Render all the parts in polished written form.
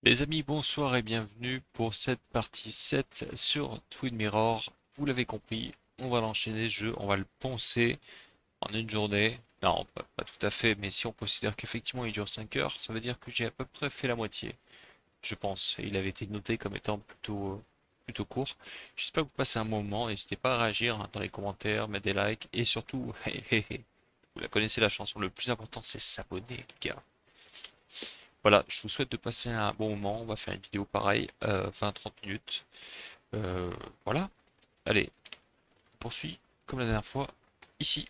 Les amis, bonsoir et bienvenue pour cette partie 7 sur Twin Mirror. Vous l'avez compris, on va l'enchaîner ce jeu, on va le poncer en une journée. Non, pas tout à fait, mais si on considère qu'effectivement il dure 5 heures, ça veut dire que j'ai à peu près fait la moitié, je pense. Et il avait été noté comme étant plutôt court. J'espère que vous passez un bon moment, n'hésitez pas à réagir hein, dans les commentaires, mettre des likes et surtout, vous la connaissez la chanson, le plus important c'est s'abonner les gars. Voilà, je vous souhaite de passer un bon moment. On va faire une vidéo pareille, 20-30 minutes. Euh, voilà. Allez, on poursuit comme la dernière fois, ici.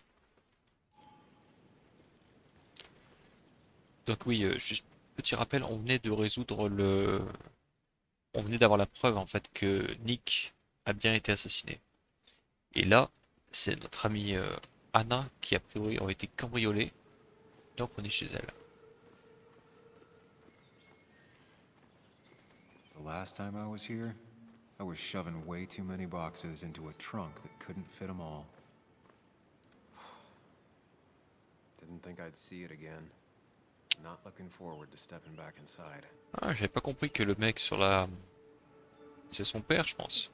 Donc oui, juste petit rappel, on venait de résoudre le... On venait d'avoir la preuve en fait que Nick a bien été assassiné. Et là, c'est notre amie Anna qui a priori aurait été cambriolée. Donc on est chez elle. The last time I was here, I was shoving way too many boxes into a trunk that couldn't fit them all. Didn't think I'd see it again. Not looking forward to stepping back inside. Ah, j'avais pas compris que le mec sur la... C'est son père, je pense.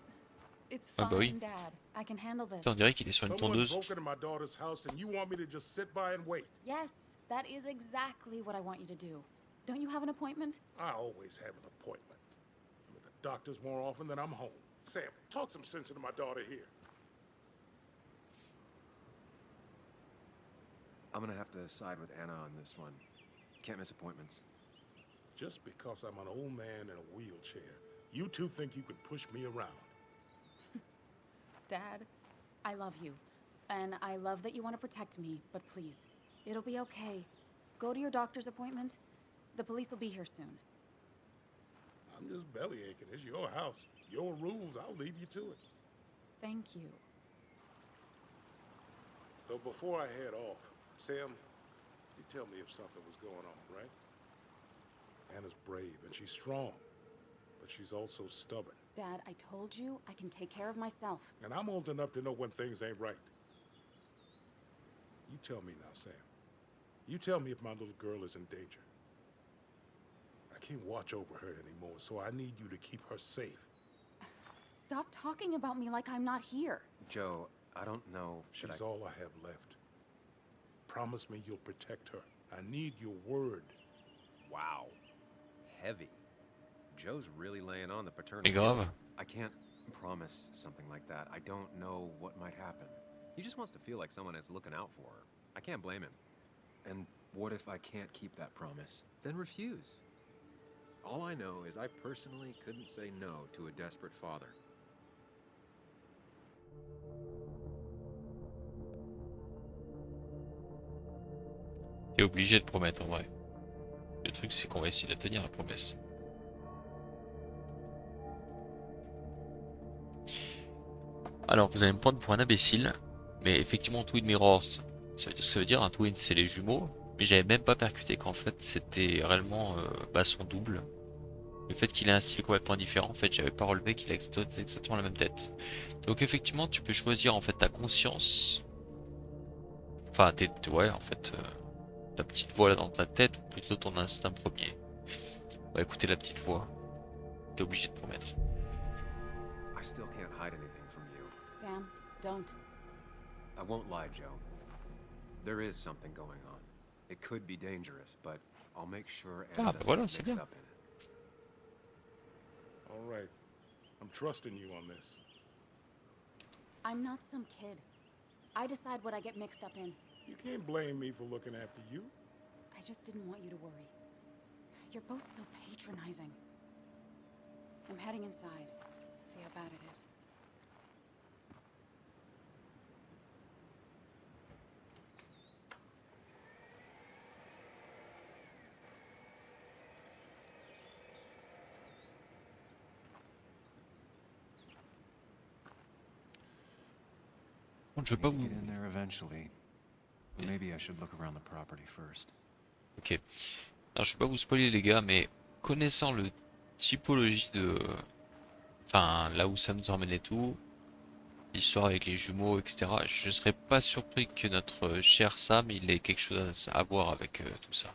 It's Ah bah oui. fine, Dad. I can handle this. Putain, on dirait qu'il est sur une Someone tondeuse. broke into my daughter's house and you want me to just sit by and wait? Yes, that is exactly what I want you to do. Don't you have an appointment? I always have an appointment. I'm at the doctor's more often than I'm home. Sam, talk some sense into my daughter here. I'm gonna have to side with Anna on this one. Can't miss appointments. Just because I'm an old man in a wheelchair, you two think you can push me around. Dad, I love you. And I love that you want to protect me, but please, it'll be okay. Go to your doctor's appointment. The police will be here soon. I'm just belly aching. It's your house. Your rules. I'll leave you to it. Thank you. Though before I head off, Sam, you tell me if something was going on, right? Anna's brave and she's strong, but she's also stubborn. Dad, I told you I can take care of myself. And I'm old enough to know when things ain't right. You tell me now, Sam. You tell me if my little girl is in danger. I can't watch over her anymore, so I need you to keep her safe. Stop talking about me like I'm not here. Joe, I don't know. She's all I have left. Promise me you'll protect her. I need your word. Wow. Heavy. Joe's really laying on the paternal. Mais grave. I can't promise something like that. I don't know what might happen. He just wants to feel like someone is looking out for her. I can't blame him. And what if I can't keep that promise? Then refuse. All I know is I personally couldn't say no to a desperate father. T'es obligé de promettre en vrai. Le truc c'est qu'on va essayer de tenir la promesse. Alors vous allez me prendre pour un imbécile, mais effectivement Twin Mirrors, ça veut dire un twin c'est les jumeaux, mais j'avais même pas percuté qu'en fait c'était réellement son double. Le fait qu'il ait un style complètement différent, en fait j'avais pas relevé qu'il a exactement la même tête. Donc effectivement tu peux choisir en fait ta conscience, enfin ouais en fait ta petite voix là dans ta tête ou plutôt ton instinct premier. On va écouter la petite voix, t'es obligé de promettre. I still can't hide anything from you. Sam, don't. I won't lie, Joe. There is something going on. It could be dangerous, but I'll make sure Anna doesn't voilà, get c'est mixed bien. up in it. All right. I'm trusting you on this. I'm not some kid. I decide what I get mixed up in. You can't blame me for looking after you. I just didn't want you to worry. You're both so patronizing. I'm heading inside. See how bad it is. Je veux pas vous... Get in there eventually. Maybe I should look around the property first. Ok. Alors je vais pas vous spoiler les gars, mais connaissant le typologie de... Enfin, là où ça nous emmène et tout, l'histoire avec les jumeaux, etc. Je serais pas surpris que notre cher Sam, il ait quelque chose à voir avec tout ça.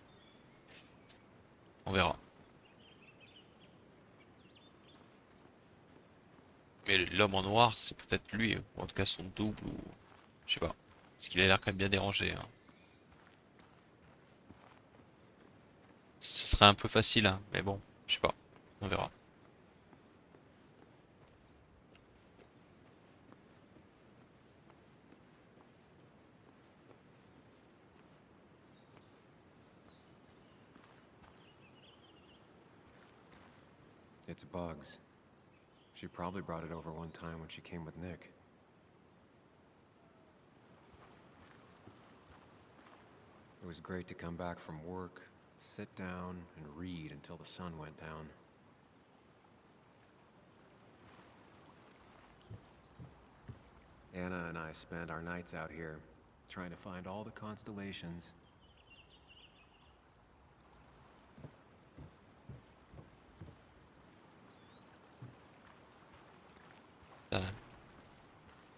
On verra. Mais l'homme en noir, c'est peut-être lui, ou en tout cas son double, ou je sais pas. Parce qu'il a l'air quand même bien dérangé, hein. Ce serait un peu facile, hein, mais bon, je sais pas. On verra. It's bugs. She probably brought it over one time when she came with Nick. It was great to come back from work, sit down, and read until the sun went down. Anna and I spend our nights out here, trying to find all the constellations.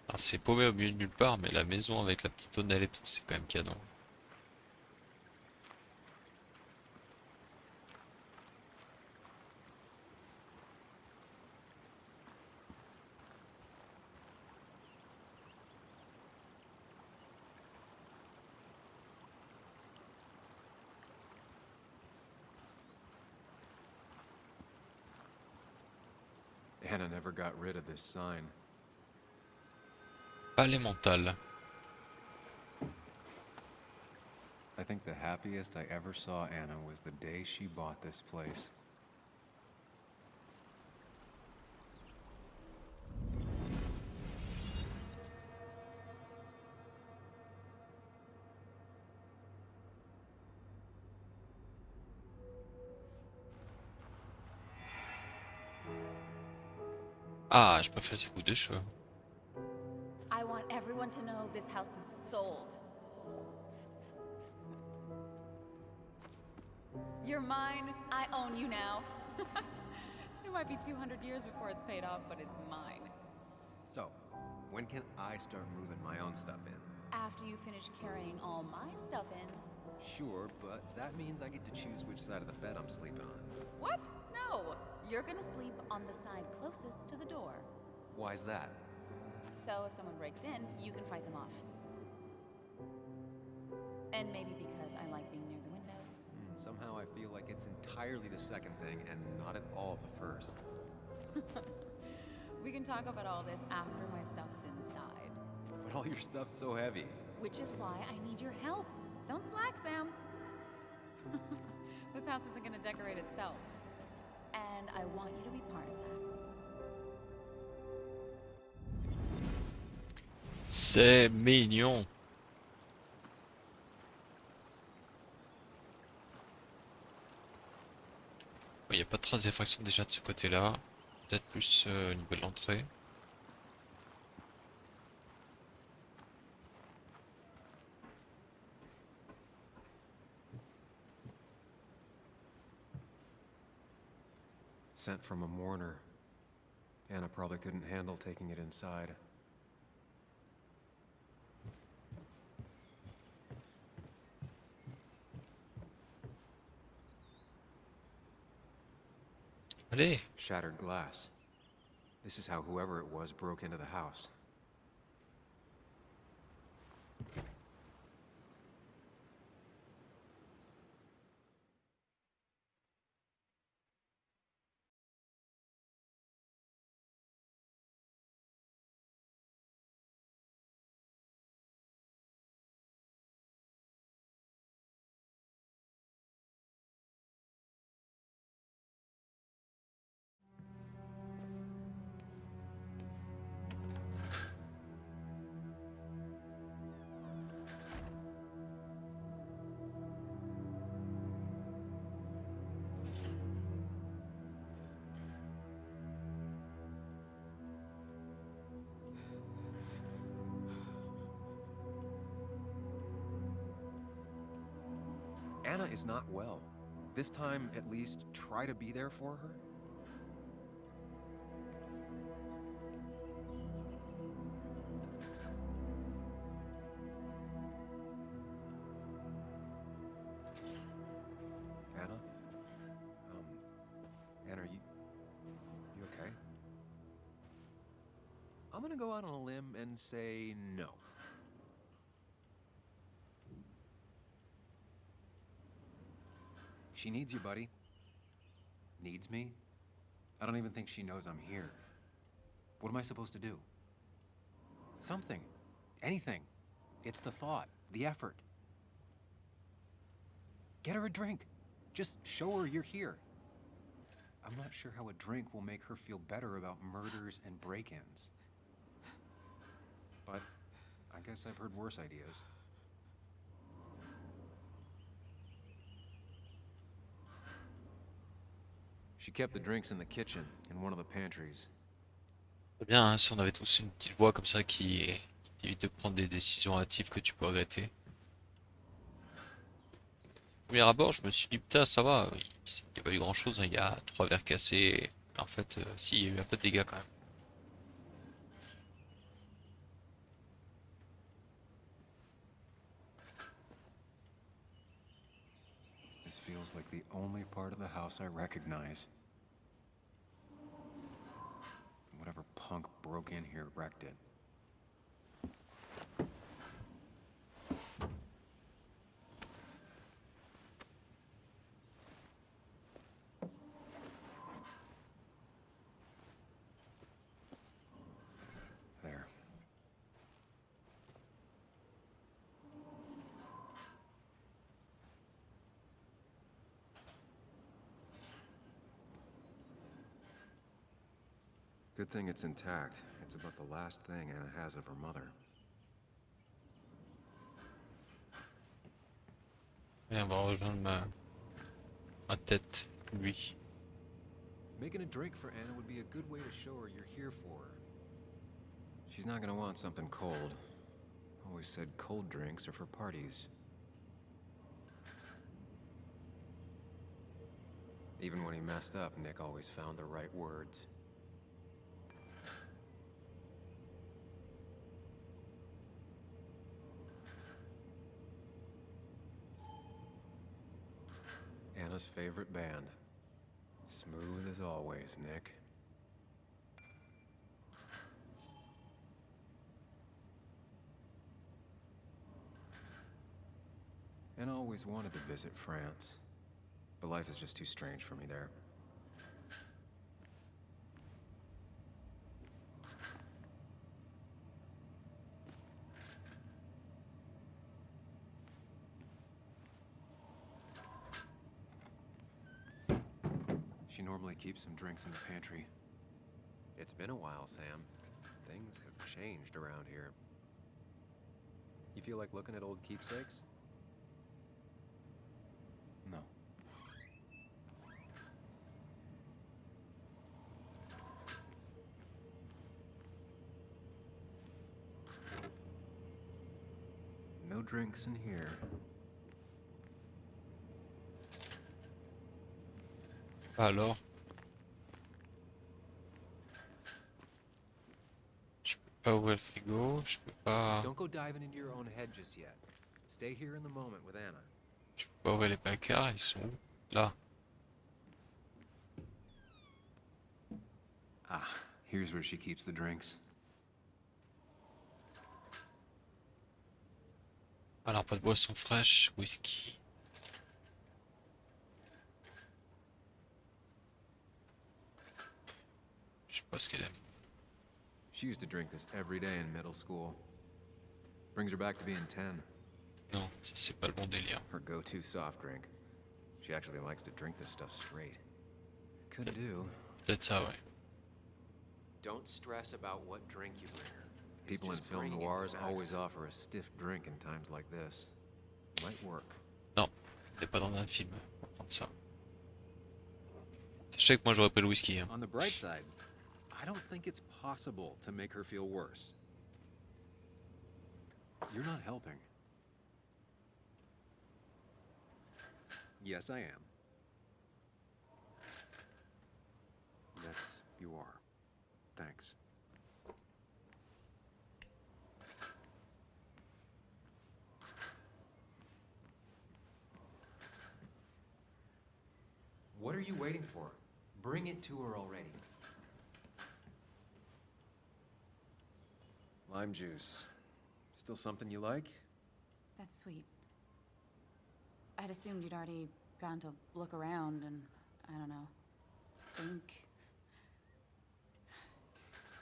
Alors, c'est paumé au milieu de nulle part, mais la maison avec la petite tonnelle et tout, c'est quand même canon. Anna never got rid of this sign. Pas les mentales. I think the happiest I ever saw Anna was the day she bought this place. Ah, je préfère ces coups de cheveux. I want everyone to know this house is sold. You're mine. I own you now. It might be 200 years before it's paid off, but it's mine. So, when can I start moving my own stuff in? After you finish carrying all my stuff in. Sure, but that means I get to choose which side of the bed I'm sleeping on. What? No! You're gonna sleep on the side closest to the door. Why's that? So if someone breaks in, you can fight them off. And maybe because I like being near the window. Somehow I feel like it's entirely the second thing and not at all the first. We can talk about all this after my stuff's inside. But all your stuff's so heavy. Which is why I need your help. Don't slack, Sam. This house isn't gonna decorate itself. And I want you to be part of that. C'est mignon. Il n'y a pas de trace d'effraction déjà de ce côté-là. Peut-être plus au niveau de l'entrée. Sent from a mourner. Anna probably couldn't handle taking it inside. Allez! Shattered glass. This is how whoever it was broke into the house. Anna is not well. This time, at least, try to be there for her. Anna? Anna, are you okay? I'm gonna go out on a limb and say no. She needs you, buddy. Needs me? I don't even think she knows I'm here. What am I supposed to do? Something. Anything. It's the thought, the effort. Get her a drink. Just show her you're here. I'm not sure how a drink will make her feel better about murders and break-ins. But I guess I've heard worse ideas. She kept the drinks in the kitchen, in one of the pantries. C'est bien, hein, si on avait tous une petite voix comme ça qui évite de prendre des décisions hâtives que tu peux regretter. Au premier abord, je me suis dit, putain, ça va, il n'y a pas eu grand chose, hein, il y a 3 verres cassés. En fait, si, il y a eu un peu de dégâts quand même. This feels like the only part of the house I recognize. Whatever punk broke in here wrecked it. There. Good thing it's intact. It's about the last thing Anna has of her mother. Et on va rejoindre ma tête, lui. Making a drink for Anna would be a good way to show her you're here for her. She's not gonna want something cold. Always said cold drinks are for parties. Even when he messed up, Nick always found the right words. Anna's favorite band. Smooth as always, Nick. Anna always wanted to visit France, but life is just too strange for me there. She normally keeps some drinks in the pantry. It's been a while, Sam. Things have changed around here. You feel like looking at old keepsakes? No. No drinks in here. Alors, je peux pas ouvrir le frigo, je peux pas, Don't go diving into your own head just yet. Stay here in the moment with Anna. je peux pas ouvrir les placards, ils sont où? Là. Ah, here's where she keeps the drinks. Alors pas de boisson fraîche, whisky. Je sais pas ce qu'elle aime. She used to drink this every day in middle school. Brings her back to being 10. Non, ça c'est pas le bon délire. Her go-to soft drink. She actually likes to drink this stuff straight. Could do. Peut-être ça, ouais. Don't stress about what drink you bring her. People in film noirs always offer a stiff drink in times like this. Might work. Non, t'es pas dans un film pour prendre ça. Sachez que moi j'aurais pris le whisky. Hein. On the bright side, I don't think it's possible to make her feel worse. You're not helping. Yes, I am. Yes, you are. Thanks. What are you waiting for? Bring it to her already. Lime juice. Still something you like? That's sweet. I'd assumed you'd already gone to look around and, I don't know, think.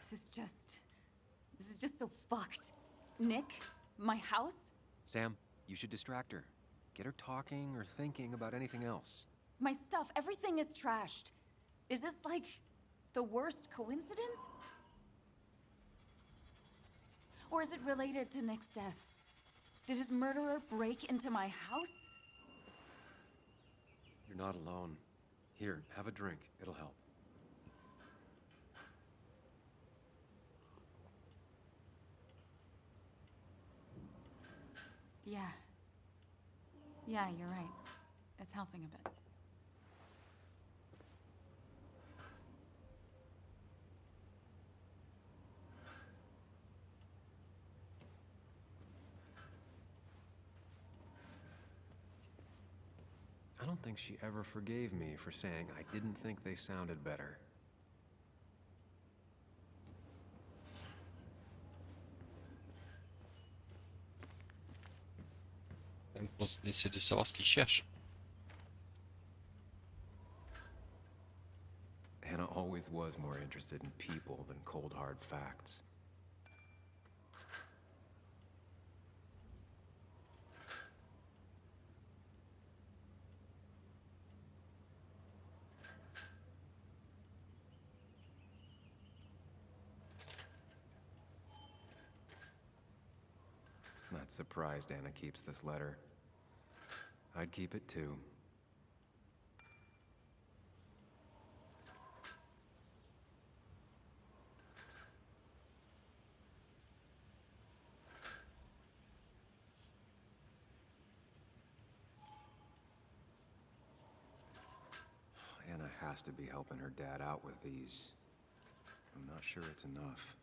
This is just so fucked. Nick? My house? Sam, you should distract her. Get her talking or thinking about anything else. My stuff, everything is trashed. Is this like the worst coincidence? Or is it related to Nick's death? Did his murderer break into my house? You're not alone. Here, have a drink. It'll help. Yeah. Yeah, you're right. It's helping a bit. I don't think she ever forgave me for saying I didn't think they sounded better. On essaie de savoir ce qu'il cherche. Anna always was more interested in people than cold hard facts. Not surprised Anna keeps this letter. I'd keep it too. Anna has to be helping her dad out with these. I'm not sure it's enough.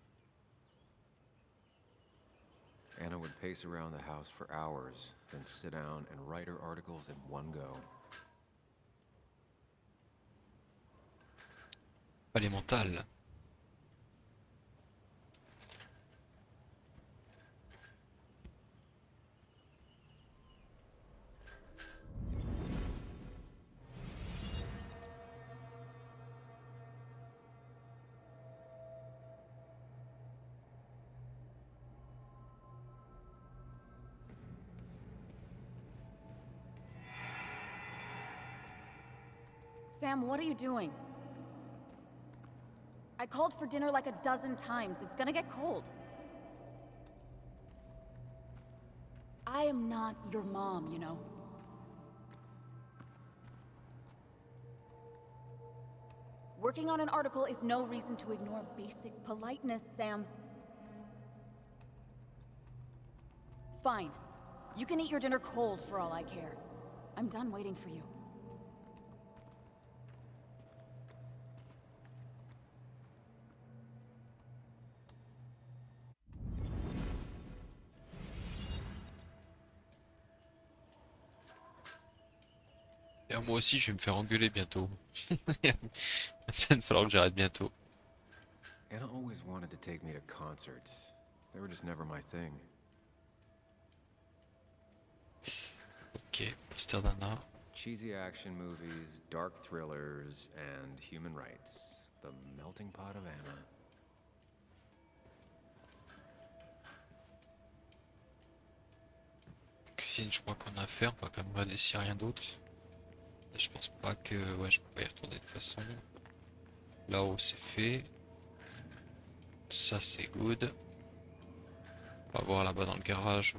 Anna would pace around the house for hours, then sit down and write her articles in one go. Pas les mentales. Sam, what are you doing? I called for dinner like a dozen times. It's gonna get cold. I am not your mom, you know. Working on an article is no reason to ignore basic politeness, Sam. Fine. You can eat your dinner cold for all I care. I'm done waiting for you. Et moi aussi, je vais me faire engueuler bientôt. Il va falloir que j'arrête bientôt. Anna always wanted to take me to concerts. They were just never my thing. Ok, poster d'Anna. Cheesy action movies, dark thrillers, and human rights. The melting pot of Anna. Cuisine, je crois qu'on a fait. On va quand même regarder s'il n'y a rien d'autre. Je pense pas que... Ouais, je peux pas y retourner de toute façon. Là-haut, c'est fait. Ça, c'est good. On va voir là-bas dans le garage.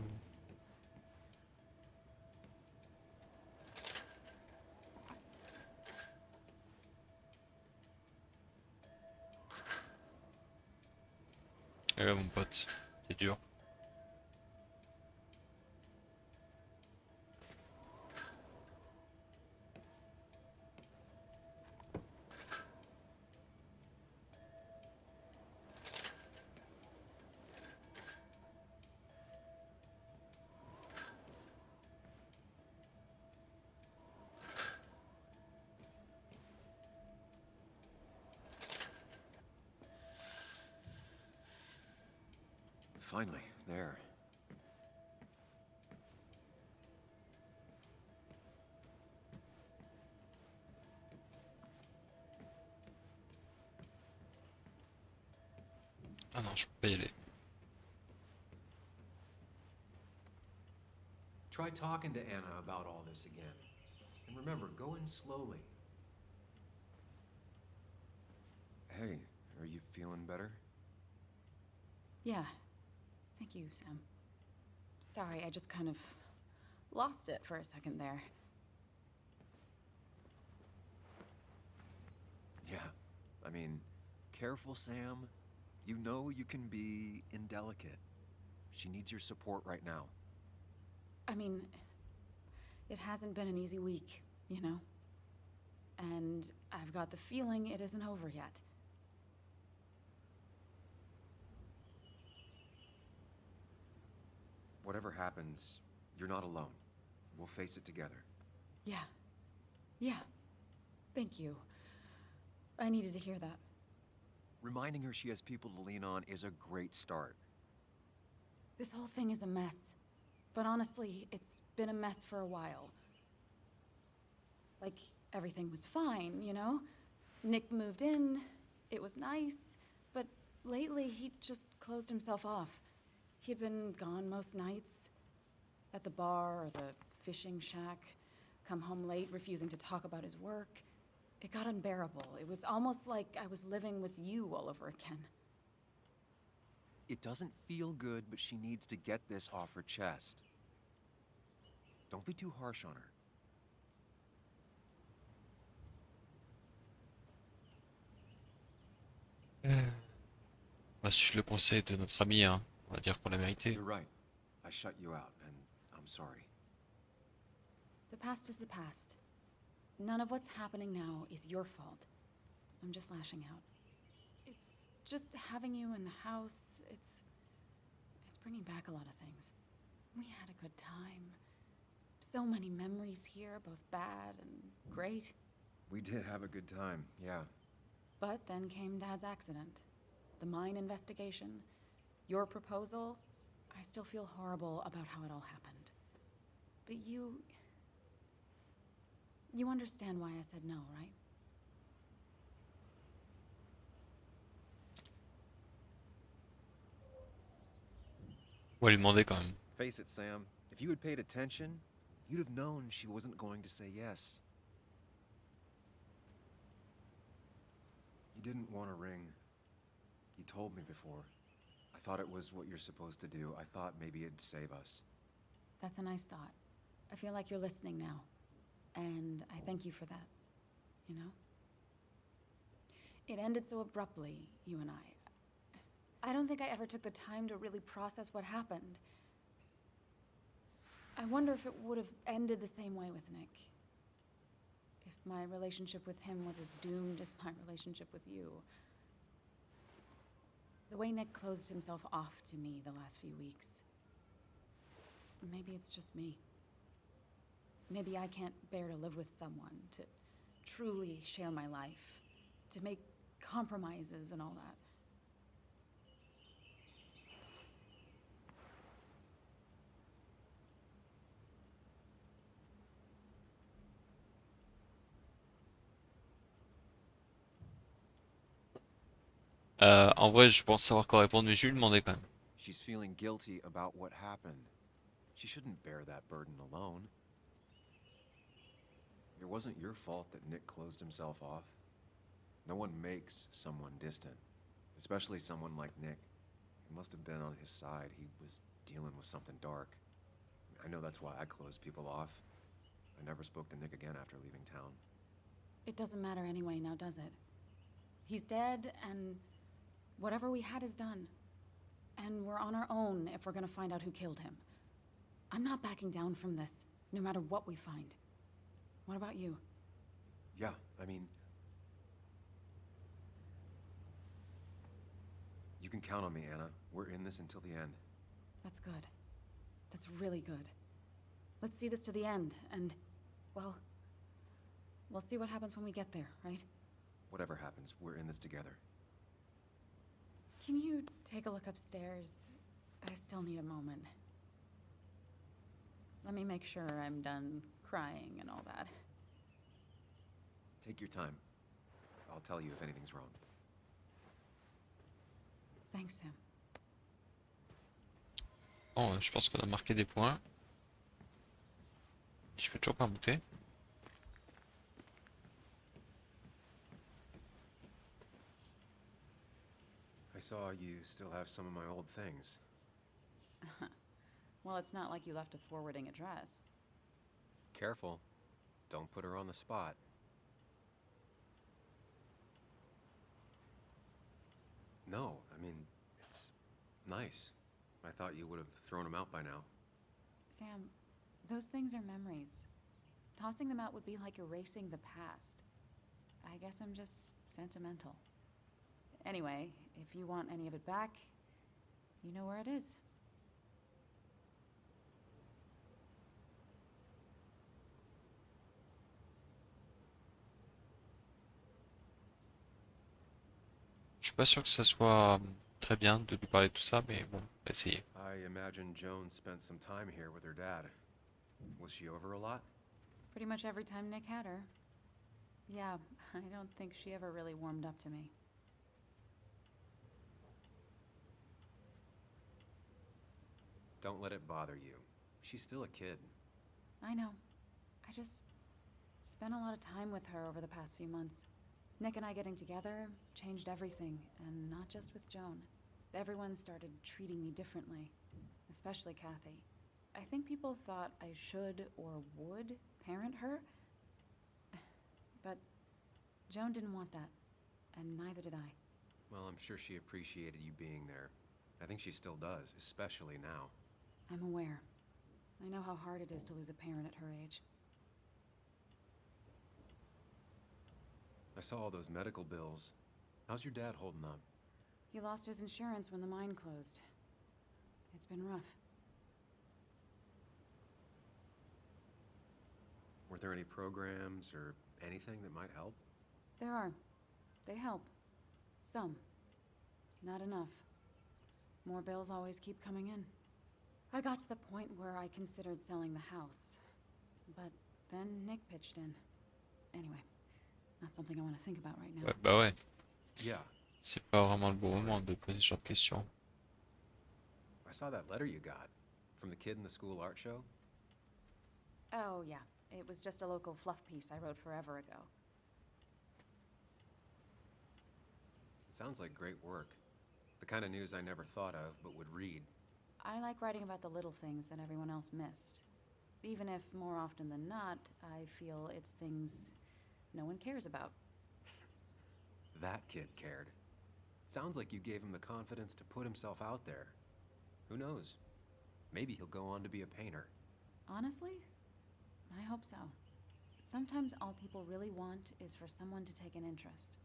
Et là, mon pote, c'est dur. Finally, there. Ah non, je peux pas y aller. Try talking to Anna about all this again. And remember, go in slowly. Hey, are you feeling better? Yeah. Thank you, Sam. Sorry, I just kind of lost it for a second there. Yeah, I mean, careful, Sam. You know you can be indelicate. She needs your support right now. I mean, it hasn't been an easy week, you know? And I've got the feeling it isn't over yet. Whatever happens, you're not alone. We'll face it together. Yeah. Yeah. Thank you. I needed to hear that. Reminding her she has people to lean on is a great start. This whole thing is a mess. But honestly, it's been a mess for a while. Like, everything was fine, you know? Nick moved in, it was nice, but lately he just closed himself off. He'd been gone most nights, at the bar or the fishing shack, come home late, refusing to talk about his work. It got unbearable. It was almost like I was living with you all over again. It doesn't feel good, but she needs to get this off her chest. Don't be too harsh on her. On va suivre le conseil de notre ami, hein. On va dire qu'on l'a mérité. You're right. I shut you out, and I'm sorry. The past is the past. None of what's happening now is your fault. I'm just lashing out. It's just having you in the house, it's bringing back a lot of things. We had a good time. So many memories here, both bad and great. We did have a good time, yeah. But then came Dad's accident. The mine investigation. Your proposal. I still feel horrible about how it all happened. But you understand why I said no, right? On va lui demander quand même. Face it, Sam. If you had paid attention, you'd have known she wasn't going to say yes. You didn't want a ring. You told me before. I thought it was what you're supposed to do. I thought maybe it'd save us. That's a nice thought. I feel like you're listening now. And I thank you for that. You know? It ended so abruptly, you and I. I don't think I ever took the time to really process what happened. I wonder if it would have ended the same way with Nick. If my relationship with him was as doomed as my relationship with you. The way Nick closed himself off to me the last few weeks. Maybe it's just me. Maybe I can't bear to live with someone, to truly share my life, to make compromises and all that. En vrai, je pense savoir quoi répondre, mais je vais lui demander quand même. She's feeling guilty about what happened. She shouldn't bear that burden alone. It wasn't your fault that Nick closed himself off. No one makes someone distant, especially someone like Nick. It must have been on his side. He was dealing with something dark. I know that's why I closed people off. I never spoke to Nick again after leaving town. It doesn't matter anyway now, does it? He's dead, and whatever we had is done. And we're on our own if we're gonna find out who killed him. I'm not backing down from this, no matter what we find. What about you? Yeah, I mean... You can count on me, Anna. We're in this until the end. That's good. That's really good. Let's see this to the end, and, well, we'll see what happens when we get there, right? Whatever happens, we're in this together. Can you take a look upstairs? I still need a moment. Let me make sure I'm done crying and all that. Take your time. I'll tell you if anything's wrong. Thanks, Sam. Bon, je pense qu'on a marqué des points. Je peux toujours pas monter. I saw you still have some of my old things. Well, it's not like you left a forwarding address. Careful. Don't put her on the spot. No, I mean, it's nice. I thought you would have thrown them out by now. Sam, those things are memories. Tossing them out would be like erasing the past. I guess I'm just sentimental. Anyway, if you want any of it back, you know where it is. Je suis pas sûr que ça soit très bien de lui parler de tout ça, mais bon, on va essayer. I imagine Joan spent some time here with her dad. Was she over a lot? Pretty much every time Nick had her. Yeah, I don't think she ever really warmed up to me. Don't let it bother you. She's still a kid. I know. I just spent a lot of time with her over the past few months. Nick and I getting together changed everything, and not just with Joan. Everyone started treating me differently, especially Kathy. I think people thought I should or would parent her, but Joan didn't want that, and neither did I. Well, I'm sure she appreciated you being there. I think she still does, especially now. I'm aware. I know how hard it is to lose a parent at her age. I saw all those medical bills. How's your dad holding up? He lost his insurance when the mine closed. It's been rough. Were there any programs or anything that might help? There are. They help. Some. Not enough. More bills always keep coming in. I got to the point where I considered selling the house. But then Nick pitched in. Anyway, not something I want to think about right now. Ouais, bah ouais, Yeah. c'est pas vraiment le bon moment de poser ce genre de questions. I saw that letter you got from the kid in the school art show. Oh, yeah. It was just a local fluff piece I wrote forever ago. Sounds like great work. The kind of news I never thought of but would read. I like writing about the little things that everyone else missed. Even if, more often than not, I feel it's things no one cares about. That kid cared. Sounds like you gave him the confidence to put himself out there. Who knows? Maybe he'll go on to be a painter. Honestly, I hope so. Sometimes all people really want is for someone to take an interest.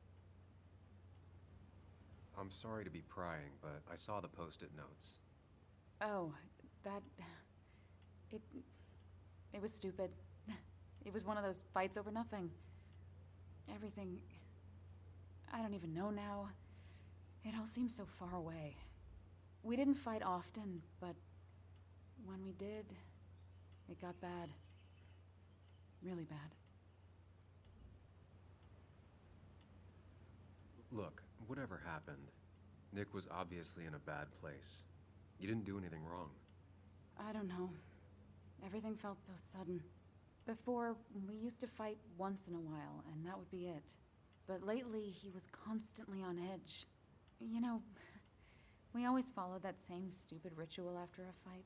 I'm sorry to be prying, but I saw the post-it notes. Oh, that... It was stupid. It was one of those fights over nothing. Everything... I don't even know now. It all seems so far away. We didn't fight often, but when we did, it got bad. Really bad. Look, whatever happened, Nick was obviously in a bad place. You didn't do anything wrong. I don't know. Everything felt so sudden. Before, we used to fight once in a while, and that would be it. But lately, he was constantly on edge. You know, we always followed that same stupid ritual after a fight.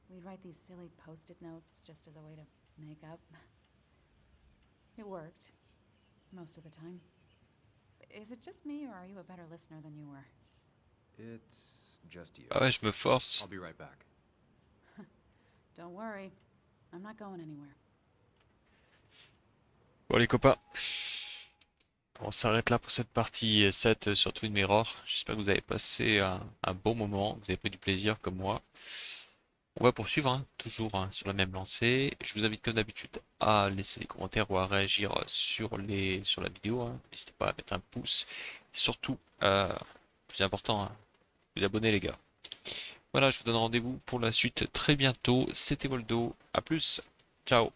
We'd write these silly post-it notes just as a way to make up. It worked. Most of the time. Is it just me, or are you a better listener than you were? It's just you. Ah ouais, je me force. I'll be right back. Don't worry. I'm not going anywhere. Bon les copains, on s'arrête là pour cette partie 7 sur Twin Mirror. J'espère que vous avez passé un bon moment, que vous avez pris du plaisir comme moi. On va poursuivre, hein, toujours sur la même lancée. Je vous invite comme d'habitude à laisser des commentaires ou à réagir sur la vidéo, hein. N'hésitez pas à mettre un pouce. Et surtout, plus important, hein, vous abonner les gars. Voilà, je vous donne rendez-vous pour la suite très bientôt. C'était Voldo. À plus. Ciao.